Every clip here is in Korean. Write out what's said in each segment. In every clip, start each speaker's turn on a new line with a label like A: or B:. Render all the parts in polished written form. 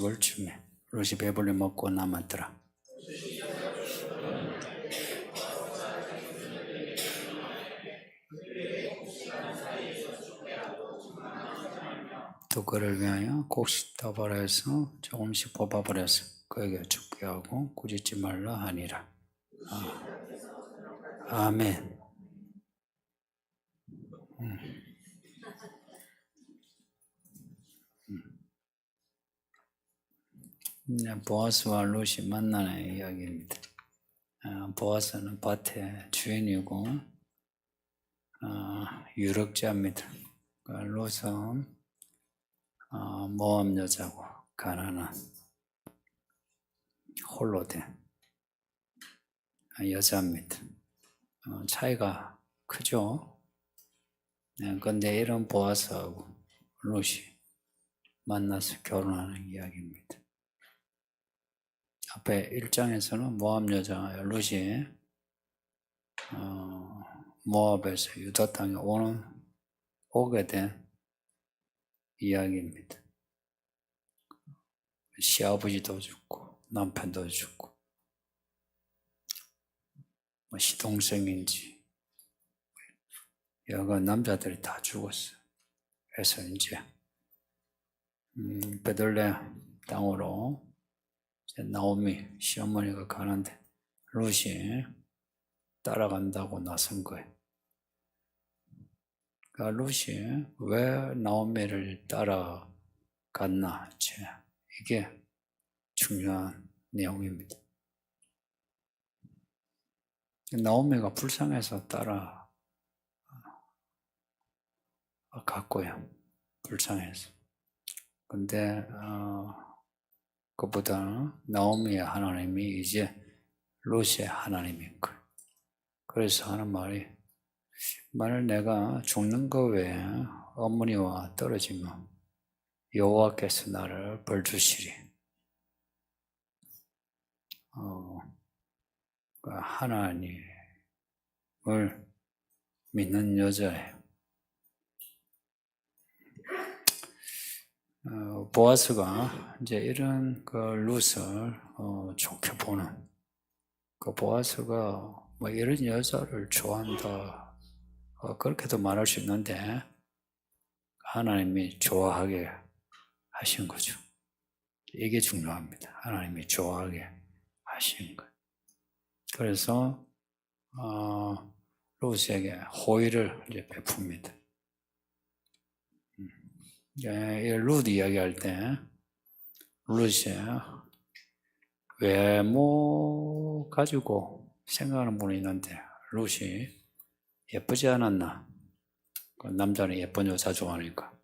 A: 을 주매 롯이 배불리 먹고 남았더라. 또 그를 위하여 곡식 떠버려서 조금씩 뽑아버려서 그에게 죽게 하고 꾸짖지 말라 하니라. 아멘. 보아스와 롯이 만나는 이야기입니다. 보아스는 밭의 주인이고 유력자입니다. 롯은 모함 여자고 가난한 홀로 된 여자입니다. 차이가 크죠. 그런데 이런 보아스하고 롯이 만나서 결혼하는 이야기입니다. 앞에 1장에서는 모압 여자 롯이 모압에서 유다 땅에 오게 된 이야기입니다. 시아버지도 죽고 남편도 죽고 시동생인지 여가 남자들이 다 죽었어요. 그래서 이제 베들레헴 땅으로 나오미 시어머니가 가는데 롯이 따라간다고 나선 거예요. 그러니까 롯이 왜 나오미를 따라갔나, 이게 중요한 내용입니다. 나오미가 불쌍해서 따라갔고요. 불쌍해서. 근데 그보다는 나오미의 하나님이 이제 롯의 하나님인 거예요. 그래서 하는 말이, 만일 내가 죽는 거 외에 어머니와 떨어지면 여호와께서 나를 벌 주시리. 하나님을 믿는 여자예요. 보아스가 이제 이런 롯을 좋게 보는, 보아스가 뭐 이런 여자를 좋아한다, 그렇게도 말할 수 있는데 하나님이 좋아하게 하신 거죠. 이게 중요합니다. 하나님이 좋아하게 하신 것. 그래서 롯에게 호의를 이제 베풉니다. 롯 이야기할 때 롯의 외모 가지고 생각하는 분이 있는데, 롯이 예쁘지 않았나? 남자는 예쁜 여자 좋아하니까.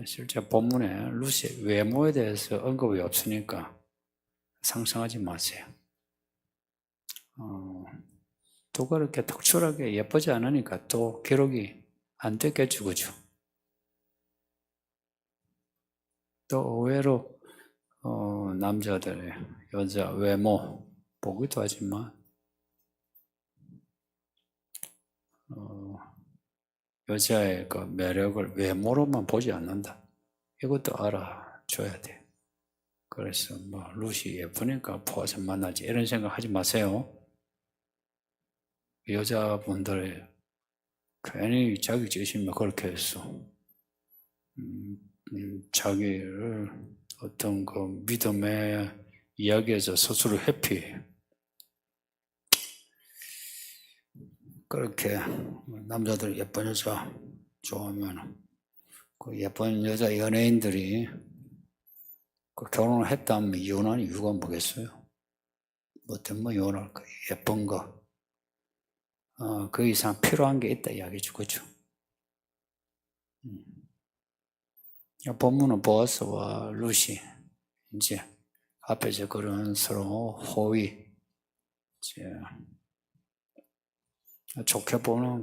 A: 실제 본문에 롯의 외모에 대해서 언급이 없으니까 상상하지 마세요. 또 그렇게 특출하게 예쁘지 않으니까 또 기록이 안 됐겠죠, 그죠? 또 의외로 남자들의 여자 외모 보기도 하지만 여자의 그 매력을 외모로만 보지 않는다. 이것도 알아줘야 돼. 그래서 롯이 예쁘니까 보아스 만나지 이런 생각 하지 마세요. 여자분들이 괜히 자기 지으시면 그렇게 했어. 자기를 어떤 믿음의 이야기에서 스스로 회피해. 그렇게 남자들이 예쁜 여자 좋아하면 그 예쁜 여자 연예인들이 결혼을 했다면 이혼한 이유가 뭐겠어요? 뭐 때문에 이혼할까? 예쁜 거. 그 이상 필요한 게 있다 이야기죠, 그렇죠? 본문은 보아스와 롯이 이제 앞에서 그런 서로 호의, 좋게 보는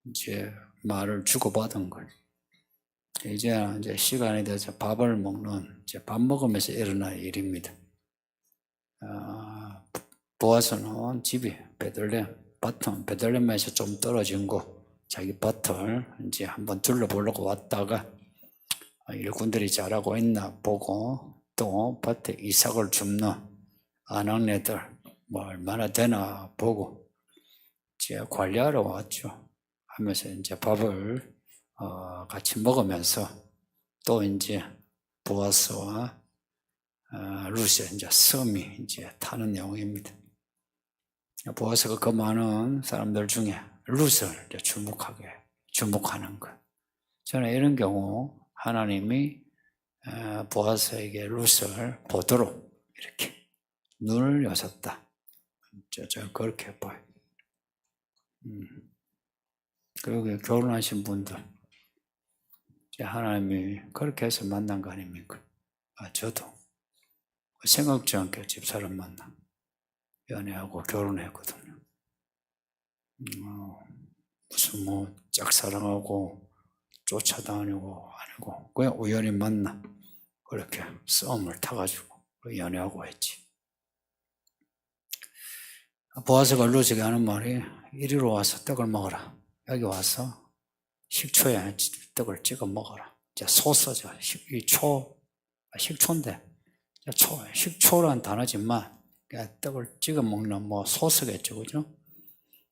A: 이제 말을 주고받은 거예요. 이제 시간이 돼서 밥을 먹는, 이제 밥 먹으면서 일어날 일입니다. 보아스는 집이 베들레헴에서 좀 떨어진 곳, 자기 밭을 이제 한번 둘러보려고 왔다가 일꾼들이 잘하고 있나 보고 또 밭에 이삭을 줍는 아낙네들 뭐 얼마나 되나 보고 이제 관리하러 왔죠. 하면서 이제 밥을 같이 먹으면서 또 이제 보아스와 루스의 이제 썸이 이제 타는 내용입니다. 보아스가 그 많은 사람들 중에 루스를 주목하는 것. 저는 이런 경우 하나님이 보아스에게 루스를 보도록 이렇게 눈을 여셨다. 저 그렇게 봐요. 그리고 결혼하신 분들 하나님이 그렇게 해서 만난 거 아닙니까? 저도 생각지 않게 집사람 만나 연애하고 결혼했거든요. 무슨 뭐 짝사랑하고 쫓아다니고 아니고 그냥 우연히 만나 그렇게 썸을 타가지고 연애하고 했지. 보아스가 루스에게 하는 말이 이리로 와서 떡을 먹어라. 여기 와서 식초에 떡을 찍어 먹어라. 이제 소스죠. 식초인데 식초란 단어지만 그냥 떡을 찍어 먹는 뭐 소스겠죠, 그죠?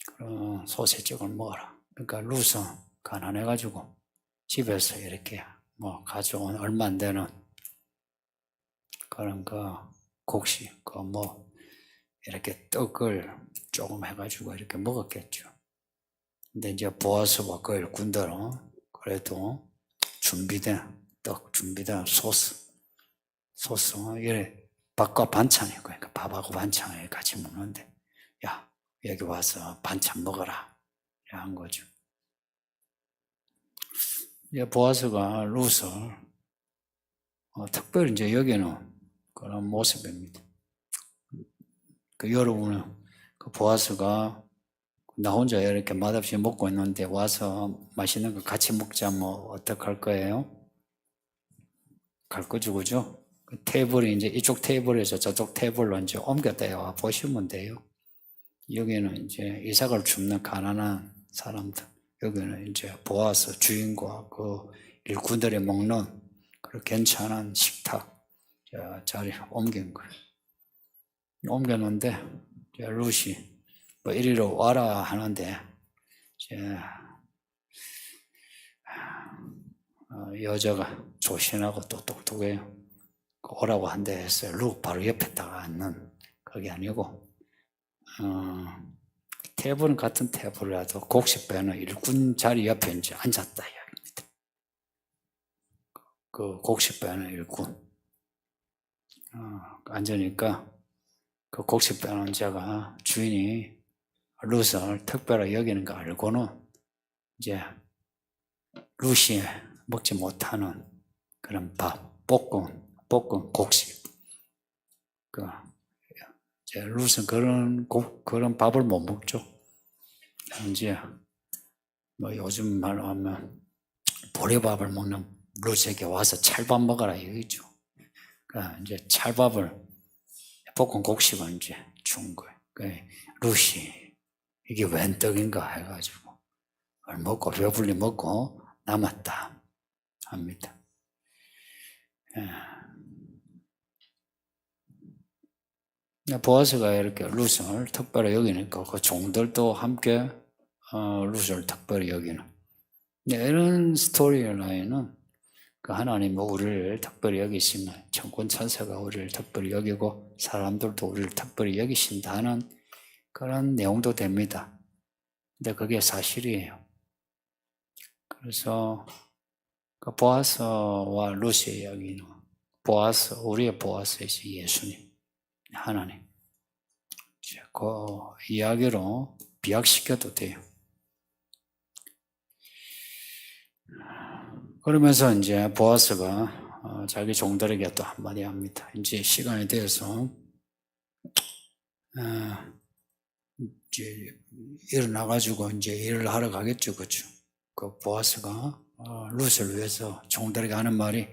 A: 그런 소스에 찍어 먹어라. 그러니까 루스 가난해가지고 집에서 이렇게 뭐 가져온 얼마 안 되는 그런 곡식 뭐 이렇게 떡을 조금 해가지고 이렇게 먹었겠죠. 근데 이제 보아스와 그 일꾼들은 그래도 준비된 소스 이래 밥과 반찬이에요. 그러니까 밥하고 반찬을 같이 먹는데 야 여기 와서 반찬 먹어라 이래 한 거죠. 이제 보아스가 루스를 특별히 이제 여기는 그런 모습입니다. 여러분은 보아스가 나 혼자 이렇게 맛없이 먹고 있는데 와서 맛있는 거 같이 먹자 뭐 어떡할 거예요? 갈 거죠, 그죠? 테이블이 이제 이쪽 테이블에서 저쪽 테이블로 이제 옮겼다 보시면 돼요. 여기는 이제 이삭을 줍는 가난한 사람들, 여기는 이제 보아스 주인과 그 일꾼들이 먹는 그런 괜찮은 식탁 자리 옮긴 거예요. 옮겼는데 루시 뭐 이리로 와라 하는데 여자가 조신하고 또 똑똑해요. 오라고 한데 했어요. 룩 바로 옆에다가 앉는 그게 아니고 테이블은 같은 테이블이라도 곡식 빼는 일꾼 자리 옆에 이제 앉았다 이야기입니다. 그 곡식 빼는 일꾼 앉으니까 그 곡식 빼는 자가 주인이 루스를 특별히 여기는 거 알고는 이제 루시 먹지 못하는 그런 볶은 곡식 이제 루스는 그런 밥을 못 먹죠. 이제 뭐 요즘 말로 하면 보리밥을 먹는 루스에게 와서 찰밥 먹어라 이거죠. 그러니까 이제 찰밥을 볶은 곡식을 이제 준 거예요. 루시 이게 웬 떡인가 해가지고 먹고 배불리 먹고 남았다 합니다. 보아스가 이렇게 루스를 특별히 여기니까 그 종들도 함께 루스를 특별히 여기는 이런 스토리라인은 그 하나님이 우리를 특별히 여기시면 천군 천사가 우리를 특별히 여기고 사람들도 우리를 특별히 여기신다는 그런 내용도 됩니다. 근데 그게 사실이에요. 그래서 그 보아스와 루스의 이야기는 우리의 보아스이신 예수님, 하나님 그 이야기로 비약시켜도 돼요. 그러면서 이제 보아스가 자기 종들에게 또 한마디 합니다. 이제 시간이 되어서 이제 일어나가지고 이제 일을 하러 가겠죠, 그렇죠? 그 보아스가 루스를 위해서 종들에게 하는 말이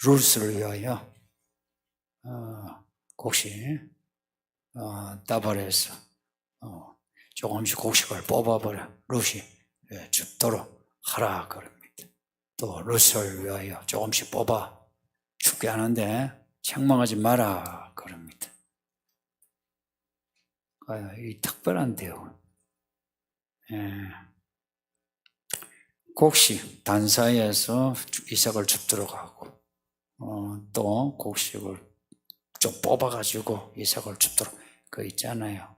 A: 루스를 위하여 곡식 따발해서 조금씩 곡식을 뽑아버려 루시 죽도록 하라 그럽니다. 또 룻을 위하여 조금씩 뽑아 죽게 하는데 책망하지 마라 그럽니다. 이 특별한 대우. 곡식 단사이에서 이삭을 줍도록 하고 또 곡식을 좀 뽑아가지고 이삭을 줍도록 그 있잖아요.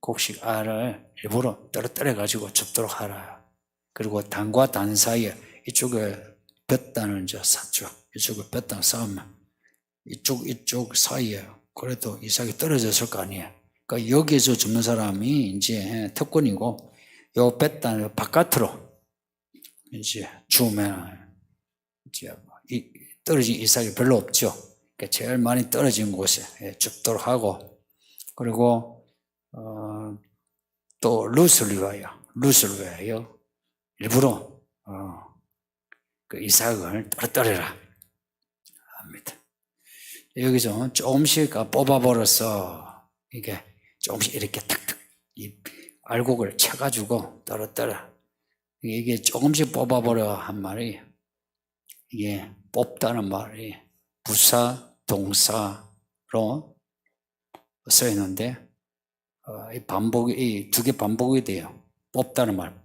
A: 곡식 알을 일부러 떨어뜨려가지고 줍도록 하라. 그리고 단과 단 사이에 이쪽에 볕단을 이제 샀죠. 이쪽에 볕단 쌓으면 이쪽 사이에 그래도 이삭이 떨어졌을 거 아니에요. 그러니까 여기에서 줍는 사람이 이제 특권이고 요 볕단을 바깥으로 이제 주면 이제 떨어진 이삭이 별로 없죠. 그러니까 제일 많이 떨어진 곳에 줍도록 하고 그리고 또 룻을 위하여 일부러 그 이삭을 떨어뜨려라 합니다. 여기서 조금씩 뽑아버려서 이게 조금씩 이렇게 탁탁 이 알곡을 쳐가지고 떨어뜨려. 이게 조금씩 뽑아버려 한 말이 이게 뽑다는 말이 부사 동사로 써 있는데 이 두 개 반복이 돼요. 뽑다는 말,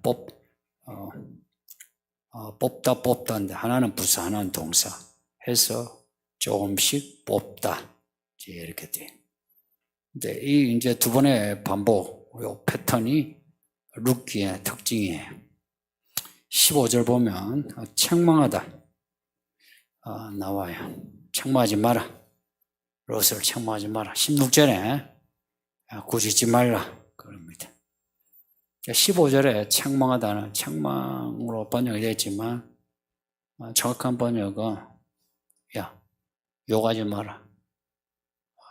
A: 뽑다인데 하나는 부사, 하나는 동사 해서 조금씩 뽑다 이렇게 돼. 근데 이 이제 두 번의 반복, 요 패턴이 룻기의 특징이에요. 15절 보면 책망하다 나와요. 책망하지 마라. 룻을 책망하지 마라. 16절에 꾸짖지 말라 그럽니다. 15절에 책망하다는 책망으로 번역이 됐지만 정확한 번역은 욕하지 마라.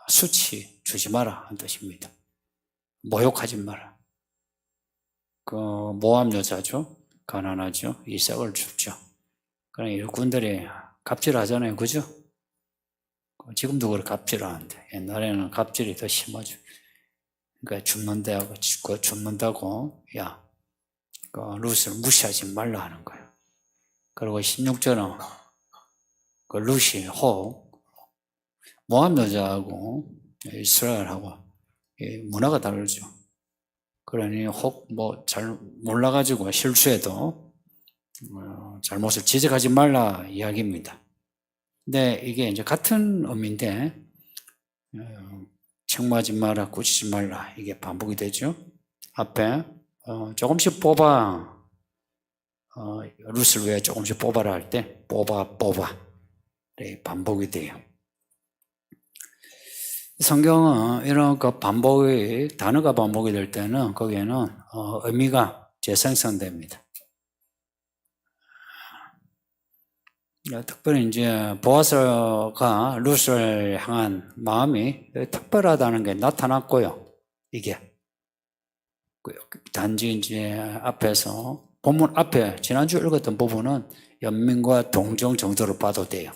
A: 수치 주지 마라 하는 뜻입니다. 모욕하지 마라. 그 모함 여자죠. 가난하죠. 이삭을 줍죠. 그러나 일꾼들이 갑질하잖아요. 그죠? 지금도 그렇게 갑질하는데 옛날에는 갑질이 더 심하죠. 그러니까 줍는다고 그 룻을 무시하지 말라 하는 거예요. 그리고 16절은 그 룻이 모함 여자하고 이스라엘하고 문화가 다르죠. 그러니 잘 몰라가지고 실수해도 잘못을 지적하지 말라 이야기입니다. 근데 이게 이제 같은 의미인데 책망하지 마라, 꾸짖지 말라 이게 반복이 되죠. 앞에 조금씩 뽑아 룻을 위해 조금씩 뽑아라 할 때 뽑아 네, 반복이 돼요. 성경은 이런 그 단어가 반복이 될 때는 거기에는 의미가 재생성됩니다. 특별히 이제 보아스가 룻을 향한 마음이 특별하다는 게 나타났고요. 이게 단지 이제 앞에서 본문 앞에 지난주 읽었던 부분은 연민과 동정 정도로 봐도 돼요.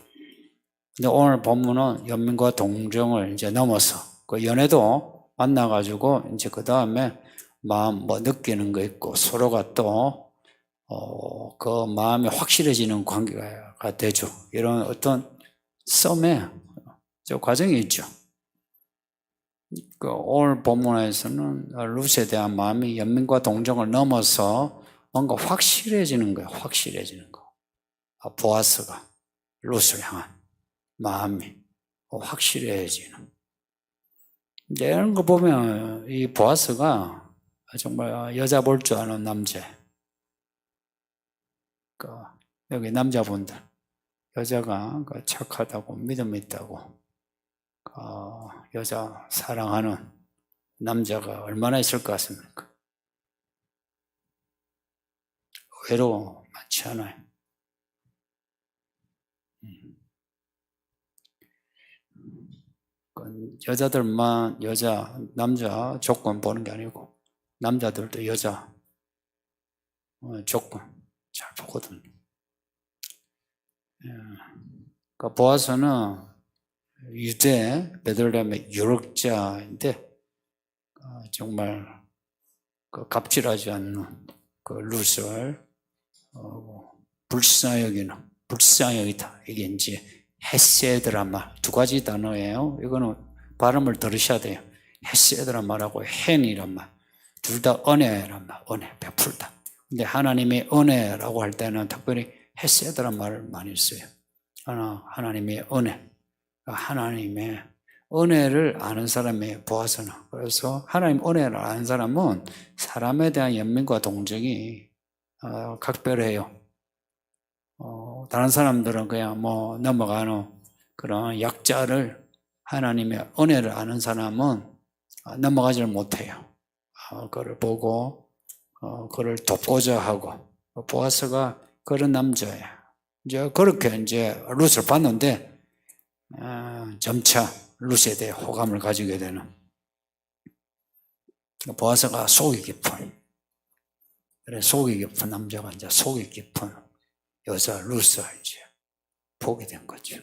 A: 근데 오늘 본문은 연민과 동정을 이제 넘어서 그 연애도 만나가지고 이제 그 다음에 마음 느끼는 거 있고 서로가 또 그 마음이 확실해지는 관계가 되죠. 이런 어떤 썸의 과정이 있죠. 그 오늘 본문에서는 룻에 대한 마음이 연민과 동정을 넘어서 뭔가 확실해지는 거예요. 확실해지는 거. 보아스가 룻을 향한 마음이 확실해지는. 이런 거 보면 이 보아스가 정말 여자 볼 줄 아는 남자. 여기 남자분들, 여자가 착하다고 믿음 있다고 여자 사랑하는 남자가 얼마나 있을 것 같습니까? 의외로 많지 않아요. 여자들만 남자 조건 보는 게 아니고 남자들도 여자 조건 잘 보거든요. 그러니까 보아스는 유대 베들레헴의 유력자인데 정말 갑질하지 않는 그 룻을 불쌍히 여기다. 이게 이제 헤세드란 말, 두 가지 단어예요. 이거는 발음을 들으셔야 돼요. 헤세드란 말하고 헨이란 말, 둘 다 은혜란 말, 은혜, 베풀다. 근데 하나님의 은혜라고 할 때는 특별히 헤세드란 말을 많이 써요. 하나님의 은혜, 하나님의 은혜를 아는 사람의 보아서는. 그래서 하나님 은혜를 아는 사람은 사람에 대한 연민과 동정이 각별해요. 다른 사람들은 그냥 뭐 넘어가는 그런 약자를, 하나님의 은혜를 아는 사람은 넘어가지를 못해요. 그를 보고 그를 돕고자 하고. 보아스가 그런 남자예요. 이제 그렇게 이제 룻을 봤는데 점차 룻에 대해 호감을 가지게 되는, 보아스가 속이 깊은, 그래 속이 깊은 남자가 이제 속이 깊은 여자 룻을 이제 보게 된 거죠.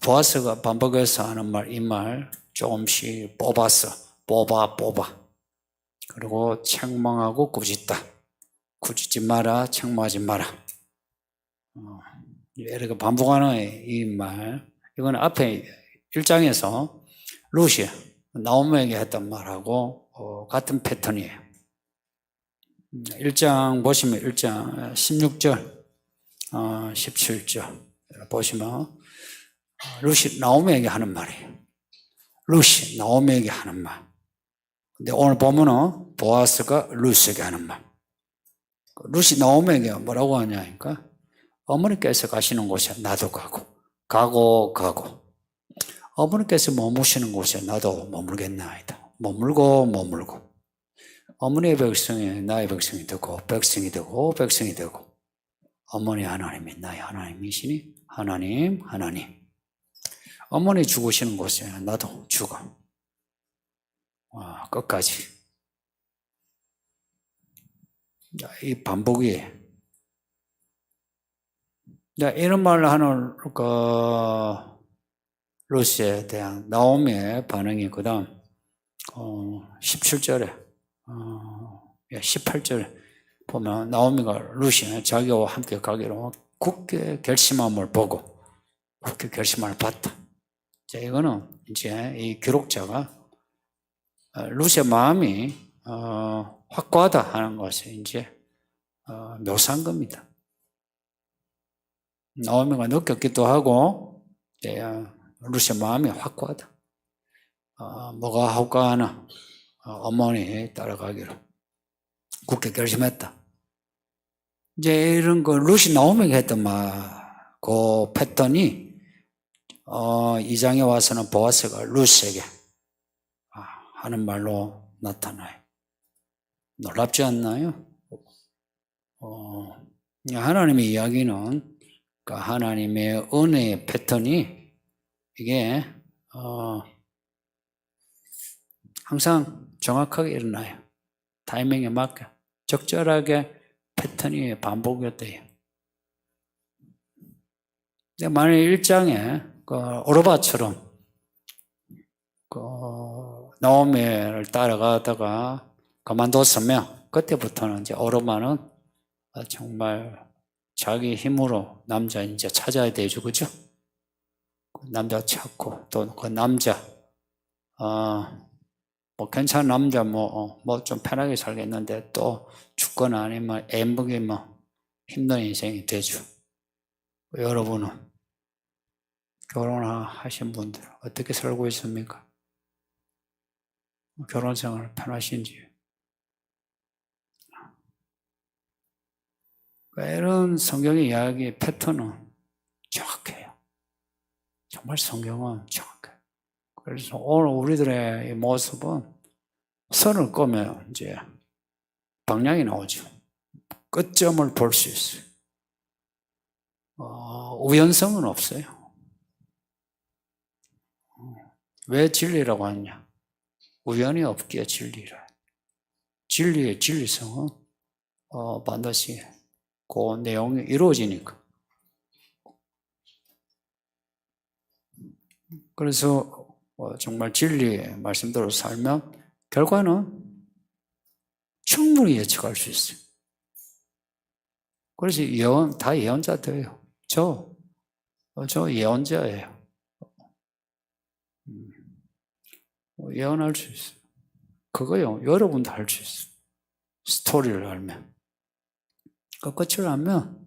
A: 보아스가 반복해서 하는 말, 이 말 조금씩 뽑아서 뽑아. 그리고 책망하고 꾸짖다. 꾸짖지 마라, 책망하지 마라. 이렇게 반복하는 이 말, 이건 앞에 1장에서 룻이 나오미에게 했던 말하고 같은 패턴이에요. 1장 보시면 1장 16절, 17절 보시면 룻이 나오미에게 하는 말이에요. 룻이 나오미에게 하는 말. 근데 오늘 보면은 보아스가 룻에게 하는 말. 룻이 나오미에게 뭐라고 하냐니까, 어머니께서 가시는 곳에 나도 가고. 어머니께서 머무시는 곳에 나도 머물겠나이다. 머물고. 어머니의 백성이 나의 백성이 되고, 백성이 되고. 어머니 하나님이 나의 하나님이시니 하나님. 어머니 죽으시는 곳에 나도 죽어. 끝까지. 이 반복이에요. 이런 말을 하는 룻에 대한 나오미의 반응이 그 다음 17절에 18절에 보면 나오미가 룻이 자기와 함께 가기로 굳게 결심함을 보고 굳게 결심을 봤다. 이거는 이제 이 기록자가 룻의 마음이 확고하다 하는 것을 이제 묘사한 겁니다. 나오미가 느꼈기도 하고, 룻의 마음이 확고하다. 뭐가 하고 하나 어머니 따라가기로 굳게 결심했다. 이제 이런 거 룻이 나오미가 했던 말, 그 패턴이 2장에 와서는 보아스가 룻에게 하는 말로 나타나요. 놀랍지 않나요? 하나님의 이야기는, 하나님의 은혜의 패턴이 이게 항상 정확하게 일어나요. 타이밍에 맞게 적절하게 패턴이 반복이 돼요. 근데 만약 1장에 오르바처럼 나오미를 따라가다가 그만뒀으면 그때부터는 이제 오르바는 정말 자기 힘으로 남자 이제 찾아야 되죠, 그죠? 남자 찾고 또 그 남자 뭐 괜찮은 남자 뭐 좀 편하게 살겠는데 또 죽거나 아니면 애먹이면 힘든 인생이 되죠. 여러분은 결혼하신 분들 어떻게 살고 있습니까? 결혼 생활 편하신지? 이런 성경의 이야기 패턴은 정확해요. 정말 성경은 정확해요. 그래서 오늘 우리들의 이 모습은 선을 끄면 이제 방향이 나오죠. 끝점을 볼 수 있어요. 우연성은 없어요. 왜 진리라고 하냐? 우연이 없기에 진리라. 진리의 진리성은 반드시 그 내용이 이루어지니까. 그래서 정말 진리의 말씀대로 살면 결과는 충분히 예측할 수 있어요. 그래서 다 예언자들이에요. 저 예언자예요. 예언할 수 있어요. 그거요, 여러분도 할 수 있어요. 스토리를 알면. 그 끝을 알면,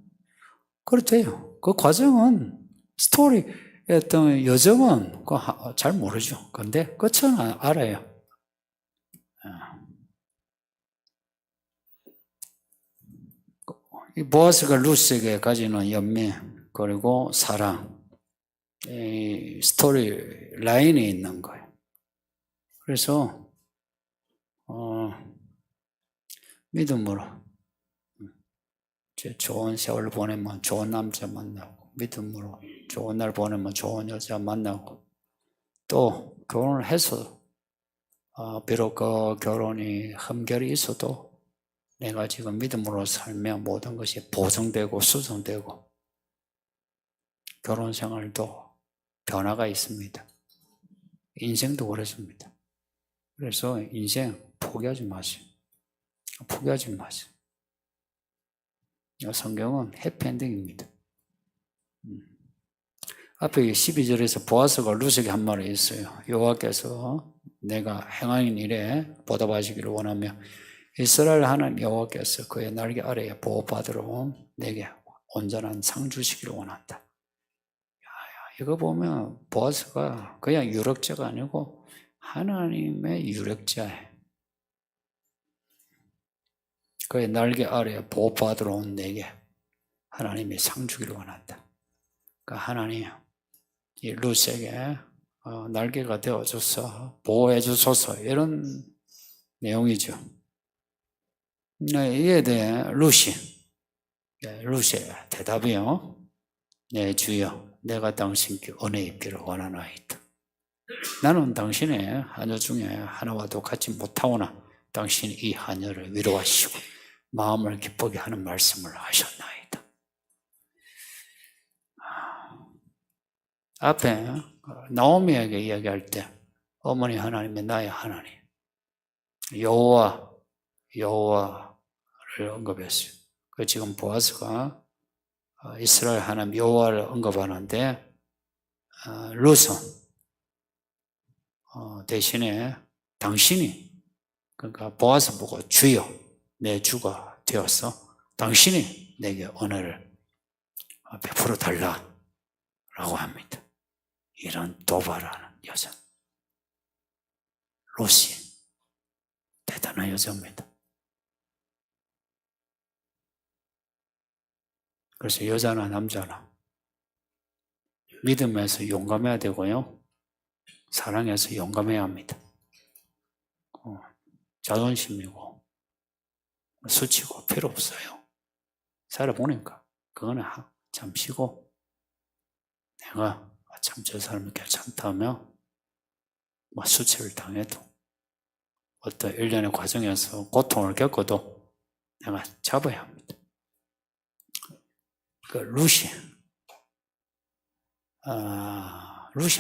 A: 그렇대요. 그 과정은, 스토리, 어떤 여정은 잘 모르죠. 근데 끝은 알아요. 이 보아스가 루스에게 가지는 연민, 그리고 사랑, 이 스토리 라인이 있는 거예요. 그래서, 믿음으로, 좋은 세월 보내면 좋은 남자 만나고, 믿음으로 좋은 날 보내면 좋은 여자 만나고, 또 결혼을 해서, 비록 그 결혼이 흠결이 있어도 내가 지금 믿음으로 살면 모든 것이 보정되고 수정되고 결혼 생활도 변화가 있습니다. 인생도 그렇습니다. 그래서 인생 포기하지 마세요. 포기하지 마세요. 성경은 해피엔딩입니다. 앞에 12절에서 보아스가 루스에게 한 말이 있어요. 여호와께서 내가 행하는 일에 보답하시기를 원하며 이스라엘 하나님 여호와께서 그의 날개 아래에 보호받으러 내게 온전한 상 주시기를 원한다. 이거 보면 보아스가 그냥 유력자가 아니고 하나님의 유력자예요. 그의 날개 아래에 보호받으러 온 내게 하나님이 상 주기를 원한다. 그러니까 하나님 이 루스에게 날개가 되어줘서 보호해 주소서 이런 내용이죠. 이에 대해 루시의 대답이요. 네, 주여, 내가 당신께 은혜 입기를 원하나이다. 나는 당신의 하녀 중에 하나와도 같이 못하오나 당신이 이 하녀를 위로하시고 마음을 기쁘게 하는 말씀을 하셨나이다. 앞에 나오미에게 이야기할 때 어머니 하나님이 나의 하나님 여호와를 언급했어요. 지금 보아스가 이스라엘 하나님 여호와를 언급하는데 룻은 대신에 당신이 그러니까 보아스 보고 주여 내 주가 되어서 당신이 내게 은혜를 베풀어 달라라고 합니다. 이런 도발하는 여자 룻이 대단한 여자입니다. 그래서 여자나 남자나 믿음에서 용감해야 되고요. 사랑해서 용감해야 합니다. 자존심이고 수치고 필요 없어요. 살아보니까 그거는 참 쉬고 내가 참 저 사람이 괜찮다 하면 수치를 당해도 어떤 일련의 과정에서 고통을 겪어도 내가 잡아야 합니다. 그 루시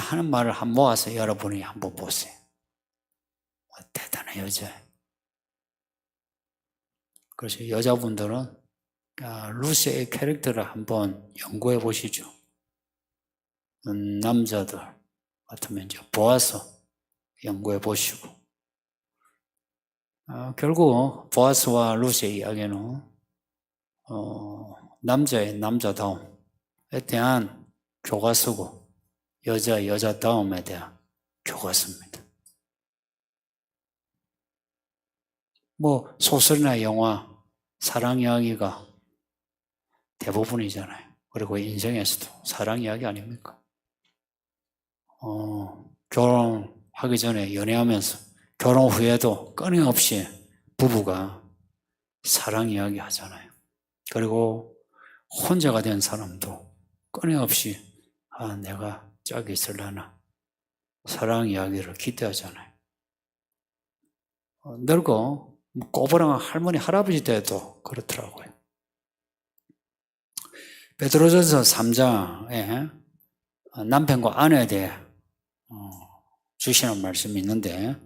A: 하는 말을 한번 모아서 여러분이 한번 보세요. 대단한 여자예요. 그래서 여자분들은 루시의 캐릭터를 한번 연구해 보시죠. 남자들 같으면 이제 보아서 연구해 보시고 결국 보아스와 루시의 이야기는 남자의 남자다움에 대한 교과서고 여자의 여자다움에 대한 교과서입니다. 소설이나 영화, 사랑 이야기가 대부분이잖아요. 그리고 인생에서도 사랑 이야기 아닙니까? 결혼하기 전에 연애하면서 결혼 후에도 끊임없이 부부가 사랑 이야기 하잖아요. 그리고 혼자가 된 사람도 끊임없이 내가 짝이 있으려나 사랑 이야기를 기대하잖아요. 늙어 꼬부랑 할머니 할아버지 때도 그렇더라고요. 베드로전서 3장에 남편과 아내에 대해 주시는 말씀이 있는데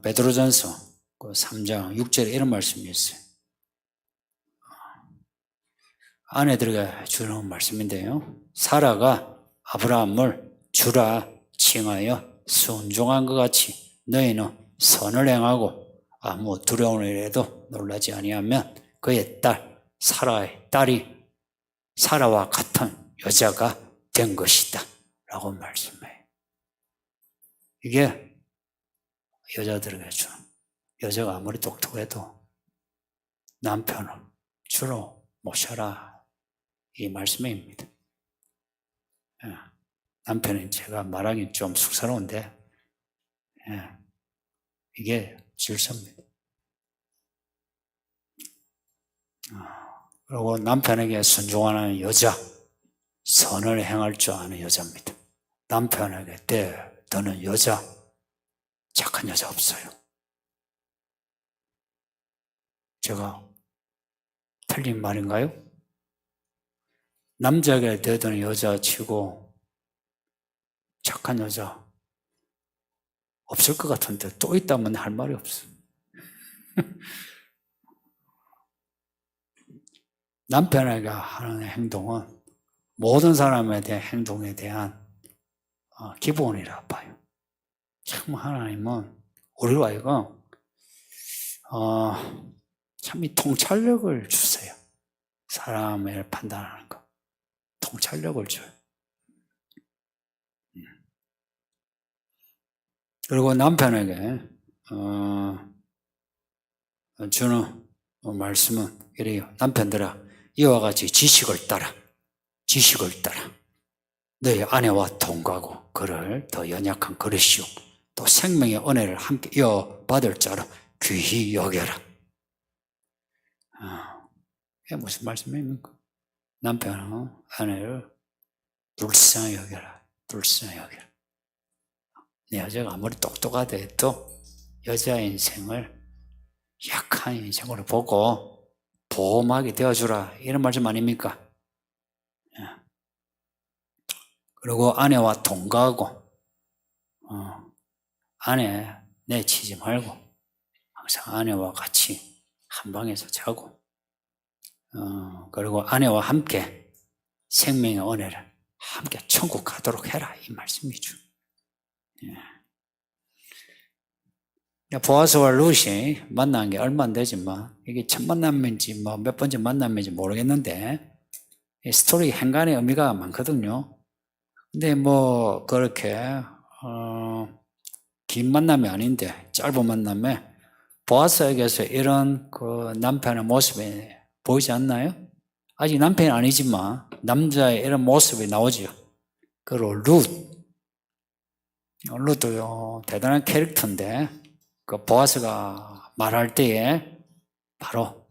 A: 베드로전서 그 3장 6절에 이런 말씀이 있어요. 아내들에게 주는 말씀인데요. 사라가 아브라함을 주라 칭하여 순종한 것 같이 너희는 선을 행하고 아무 두려운 일에도 놀라지 아니하면 그의 딸 사라의 딸이 사라와 같은 여자가 된 것이다 라고 말씀해요. 이게 여자들에게 주는, 여자가 아무리 똑똑해도 남편을 주로 모셔라 이 말씀입니다. 남편은 제가 말하기 좀 쑥스러운데 이게 질서입니다. 그리고 남편에게 순종하는 여자, 선을 행할 줄 아는 여자입니다. 남편에게 떠는 여자, 착한 여자 없어요. 제가 틀린 말인가요? 남자에게 떠드는 여자 치고 착한 여자 없을 것 같은데 또 있다면 할 말이 없어. 남편에게 하는 행동은 모든 사람에 대한 행동에 대한 기본이라 봐요. 참 하나님은 우리와 이거 참 이 통찰력을 주세요. 사람을 판단하는 거 통찰력을 줘요. 그리고 남편에게 주는 말씀은 이래요. 남편들아 이와 같이 지식을 따라 너희 아내와 동거하고 그를 더 연약한 그릇이요 또 생명의 은혜를 함께 이어받을 자로 귀히 여겨라. 이게 무슨 말씀입니까? 남편은 아내를 불쌍히 여겨라. 내 여자가 아무리 똑똑하다 해도 여자 인생을 약한 인생으로 보고 보호막이 되어주라 이런 말씀 아닙니까? 그리고 아내와 동거하고 아내 내치지 말고 항상 아내와 같이 한 방에서 자고 그리고 아내와 함께 생명의 은혜를 함께 천국 가도록 해라 이 말씀이죠. 보아스와 룻이 만난 게 얼마 안 되지만 이게 첫 만남인지 몇 번째 만남인지 모르겠는데 이 스토리 행간의 의미가 많거든요. 근데 그렇게 긴 만남이 아닌데 짧은 만남에 보아스에게서 이런 그 남편의 모습이 보이지 않나요? 아직 남편이 아니지만 남자의 이런 모습이 나오죠. 그리고 룻도 대단한 캐릭터인데 그 보아스가 말할 때에 바로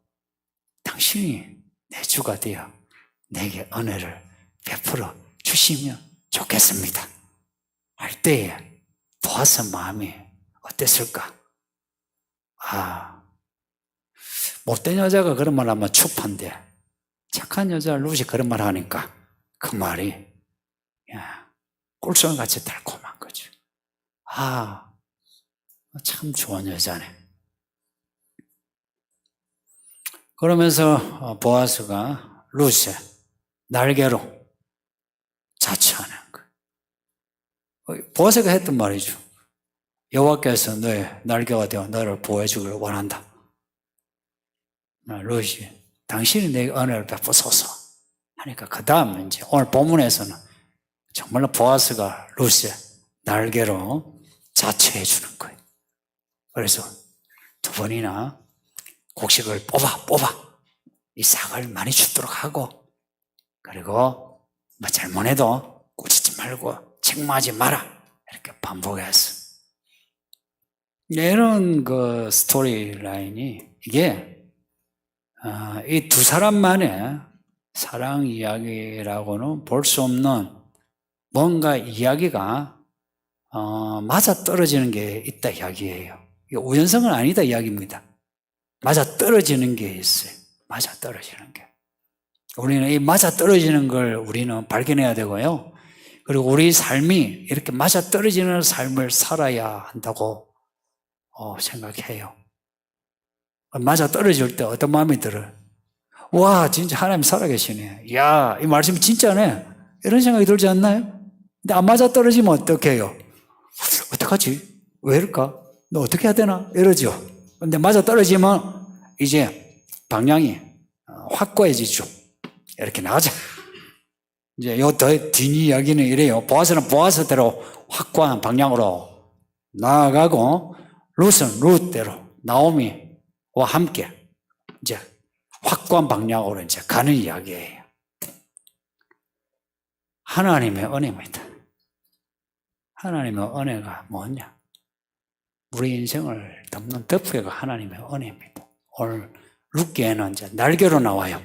A: 당신이 내 주가 되어 내게 은혜를 베풀어 주시면 좋겠습니다 할 때에 보아스 마음이 어땠을까? 못된 여자가 그런 말 하면 축판데 착한 여자 룻이 그런 말 하니까 그 말이 꿀송이같이 달콤한 거죠. 참 좋은 여자네. 그러면서 보아스가 룻의 날개로 자처하는 거예요. 보아스가 했던 말이죠. 여호와께서 너의 날개가 되어 너를 보호해 주기를 원한다. 룻이 당신이 내게 은혜를 베푸소서 하니까 그 다음 이제 오늘 본문에서는 정말로 보아스가 룻의 날개로 자처해 주는 거예요. 그래서 두 번이나 곡식을 뽑아 이 싹을 많이 줍도록 하고 그리고 잘못해도 꾸짖지 말고 책망하지 마라 이렇게 반복했어. 이런 그 스토리 라인이 이게 이 두 사람만의 사랑 이야기라고는 볼 수 없는 뭔가 이야기가 맞아떨어지는 게 있다 이야기예요. 우연성은 아니다 이야기입니다. 맞아떨어지는 게 있어요. 맞아떨어지는 게. 우리는 이 맞아떨어지는 걸 우리는 발견해야 되고요. 그리고 우리 삶이 이렇게 맞아떨어지는 삶을 살아야 한다고 생각해요. 맞아 떨어질 때 어떤 마음이 들어요? 와, 진짜 하나님 살아계시네. 야, 이 말씀이 진짜네. 이런 생각이 들지 않나요? 근데 안 맞아 떨어지면 어떡해요? 어떡하지? 왜 이럴까? 너 어떻게 해야 되나? 이러죠. 근데 맞아 떨어지면 이제 방향이 확고해지죠. 이렇게 나가자. 이제 요 뒷이야기는 이래요. 보아스는 보아스대로 확고한 방향으로 나아가고, 룻은 룻대로, 나오미와 함께 이제 확고한 방향으로 이제 가는 이야기예요. 하나님의 은혜입니다. 하나님의 은혜가 뭐냐? 우리 인생을 덮는 덮개가 하나님의 은혜입니다. 오늘 룻기에는 이제 날개로 나와요.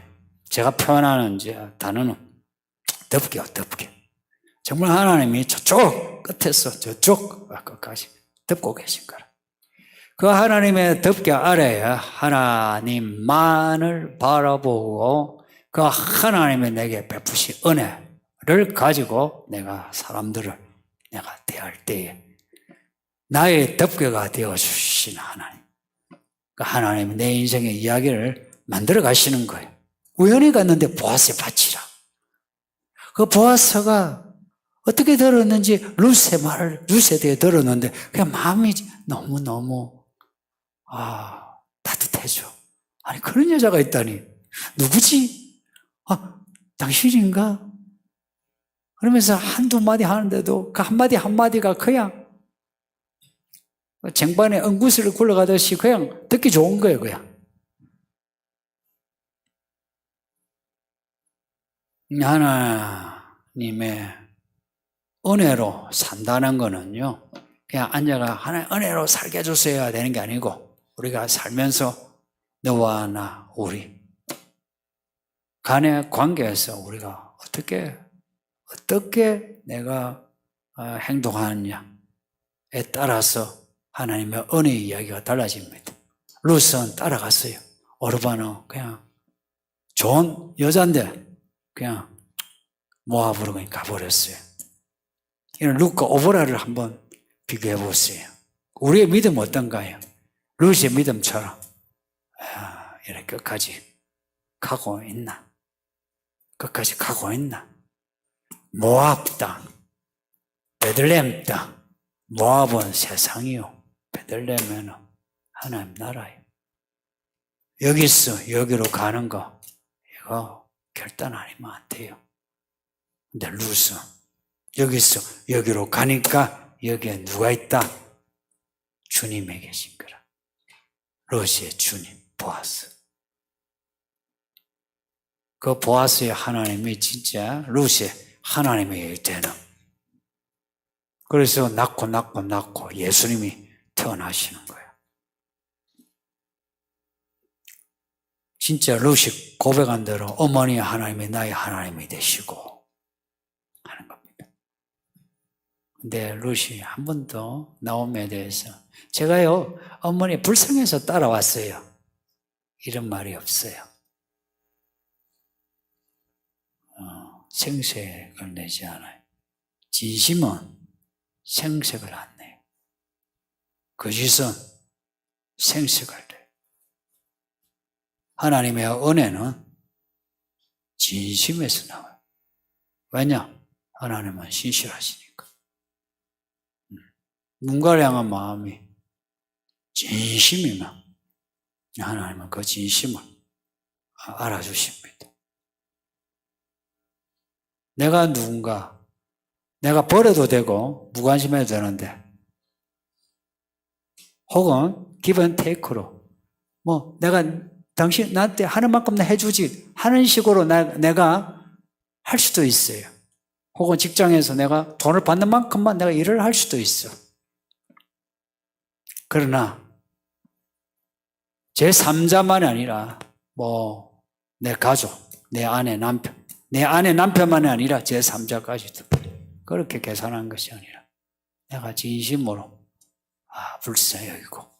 A: 제가 표현하는 이제 단어는 덮개요, 덮개. 정말 하나님이 저쪽 끝에서 저쪽 끝까지 덮고 계신 거라. 그 하나님의 덮개 아래에 하나님만을 바라보고 그 하나님의 내게 베푸신 은혜를 가지고 내가 사람들을 내가 대할 때에 나의 덮개가 되어주신 하나님. 그 하나님은 내 인생의 이야기를 만들어 가시는 거예요. 우연히 갔는데 보아스의 밭이라. 그 보아스가 어떻게 들었는지 룻의 말을 룻에 대해 들었는데 그냥 마음이 너무너무 따뜻해져. 아니 그런 여자가 있다니. 누구지? 당신인가? 그러면서 한두 마디 하는데도 그 한마디 한마디가 그냥 쟁반에 엉구스를 굴러가듯이 그냥 듣기 좋은 거예요, 그냥. 하나님의 은혜로 산다는 거는요, 그냥 앉아가 하나님 은혜로 살게 해주셔야 되는 게 아니고, 우리가 살면서 너와 나, 우리 간의 관계에서 우리가 어떻게 내가 행동하느냐에 따라서 하나님의 은혜 이야기가 달라집니다. 룻은 따라갔어요. 오르바는 그냥 좋은 여잔데 그냥 모압으로 그냥 가버렸어요. 이런 룻과 오보라를 한번 비교해 보세요. 우리의 믿음 어떤가요? 룻의 믿음처럼 이렇게 끝까지 가고 있나? 끝까지 가고 있나? 모압 땅, 베들레헴 땅, 모압은 세상이요, 베들레헴은 하나님 나라예요. 여기서 여기로 가는 거 이거 결단 아니면 안 돼요. 근데 룻은 여기서 여기로 가니까 여기에 누가 있다? 주님에 계신 거라. 룻의 주님 보아스. 그 보아스의 하나님이 진짜 룻의 하나님이 되는. 그래서 낳고 예수님이 태어나시는 거예요. 진짜 룻이 고백한 대로 어머니 하나님이 나의 하나님이 되시고 하는 겁니다. 근데 룻이 한 번도 나오미에 대해서 제가요 어머니 불쌍해서 따라왔어요 이런 말이 없어요. 생색을 내지 않아요. 진심은 생색을 안 내요. 거짓은 생색을 내요. 하나님의 은혜는 진심에서 나와요. 왜냐? 하나님은 신실하시니까. 누군가를 향한 마음이 진심이면 하나님은 그 진심을 알아주십니다. 내가 누군가, 내가 버려도 되고 무관심해도 되는데, 혹은 기브 앤 테이크로 내가 당신 나한테 하는 만큼 해주지 하는 식으로 내가 할 수도 있어요. 혹은 직장에서 내가 돈을 받는 만큼만 내가 일을 할 수도 있어. 그러나 제 3자만이 아니라 내 가족, 내 아내, 남편, 내 아내, 남편만이 아니라 제 3자까지도 그렇게 계산한 것이 아니라 내가 진심으로 불쌍히 여기고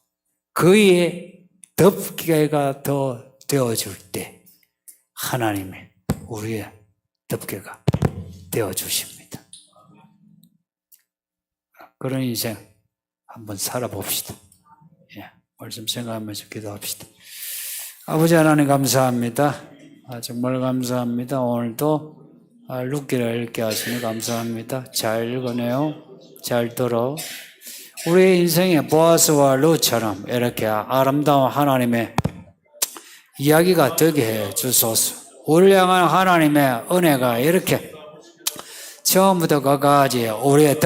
A: 그의 덮개가 더 되어줄 때 하나님이 우리의 덮개가 되어주십니다. 그런 인생 한번 살아봅시다. 예. 말씀 생각하면서 기도합시다. 아버지 하나님 감사합니다. 정말 감사합니다. 오늘도 룻기를 읽게 하시니 감사합니다. 잘 읽으네요. 잘 들어. 우리 인생의 보아스와 룻처럼 이렇게 아름다운 하나님의 이야기가 되게 해 주소서. 우리를 향한 하나님의 은혜가 이렇게 처음부터 끝까지 우리의